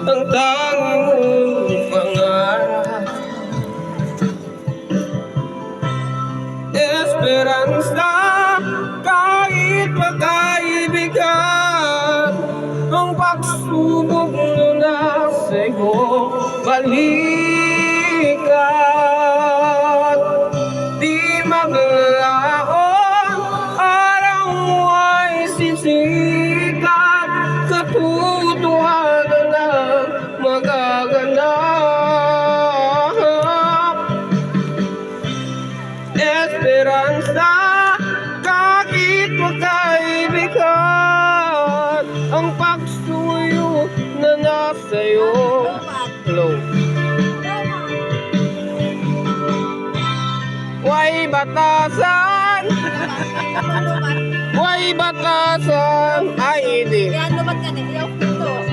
ang tanging mong pangarap. Esperanza, kahit magkaibigan, ang pagsubok na nasa iyong balikan. Di maglaon, araw mo ay sisikat, katotohanan na magaganap. Esperanza, kahit magkaibigan, ang pagsuyo na nasa iyo. Hello. Way batasan, way batasan, ay hindi. Kaya lumat ka na, iyaw ito.